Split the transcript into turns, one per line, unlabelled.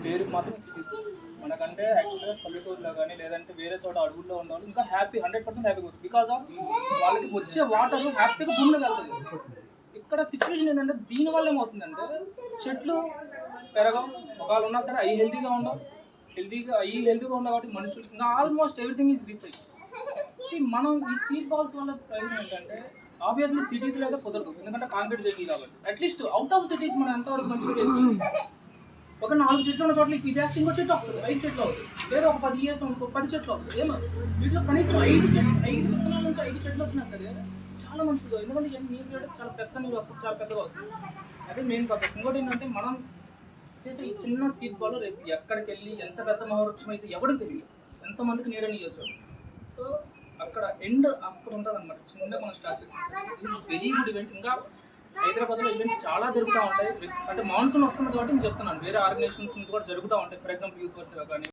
పేరుకి మాత్రం సిటీస్. మనకంటే యాక్చువల్‌గా పల్లెటూరులో గానీ, లేదంటే వేరే చోట అడవుల్లో ఉన్నవాళ్ళు ఇంకా హ్యాపీ 100% హ్యాపీగా ఉంటుంది. బికాజ్ ఆఫ్ వాళ్ళకి వచ్చే వాటర్ హ్యాపీగా భూమిలోకి వెళ్తది. ఇక్కడ సిట్యుయేషన్ ఏంటంటే దీనివల్ల ఏమవుతుందంటే చెట్లు పెరగవు. ఒకవేళ ఉన్నా సరే అవి హెల్తీగా ఉండవు. హెల్తీగా ఉండవు కాబట్టి మనుషులు ఇంకా ఆల్మోస్ట్ ఎవ్రీథింగ్ ఈజ్ రీసైకిల్. మనం ఈ సీడ్ బాల్స్ వల్ల ప్రయోజనం ఏంటంటే ఆబ్వియస్లీ సిటీస్లో అయితే కుదరదు. ఎందుకంటే కాంక్రీట్ జంగిల్ కాబట్టి. అట్లీస్ట్ అవుట్ ఆఫ్ సిటీస్ మనం ఎంతవరకు మంచిగా చేస్తాం. ఒక 4 చెట్లు ఉన్న చోట్ల ఇది చేస్తే ఇంకో చెట్టు వస్తుంది, 5 చెట్లు వస్తుంది. లేదా ఒక 10 ఇయర్స్ ఇంకో 10 చెట్లు వస్తుంది. ఏమో వీటిలో కనీసం 5 విత్తనాల నుంచి 5 చెట్లు వచ్చినా సరే చాలా మంచిది. ఎందుకంటే నీరు చాలా పెద్ద నీరు వస్తుంది, చాలా పెద్దగా వస్తుంది. అదే మెయిన్ పర్పస్. ఇంకోటి ఏంటంటే మనం చేసే ఈ చిన్న సీడ్ బాల్ రేపు ఎక్కడికి వెళ్ళి ఎంత పెద్ద మహవృక్షం అయితే ఎవరికి తెలియదు, ఎంతమందికి నీడని ఇవ్వచ్చు. సో అక్కడ అక్కడ ఉంటుంది అనమాట. చిన్నగా మనం స్టార్ట్ చేస్తాం. It's very good event. ఇంకా హైదరాబాద్లో ఈవెంట్స్ చాలా జరుగుతూ ఉంటాయి. అంటే మాన్సూన్ వస్తుంది కాబట్టి నేను చెప్తున్నాను, వేరే ఆర్గనైజేషన్స్ నుంచి కూడా జరుగుతూ ఉంటాయి. ఫర్ ఎగ్జాంపుల్ యూత్ వర్సిటీ కానీ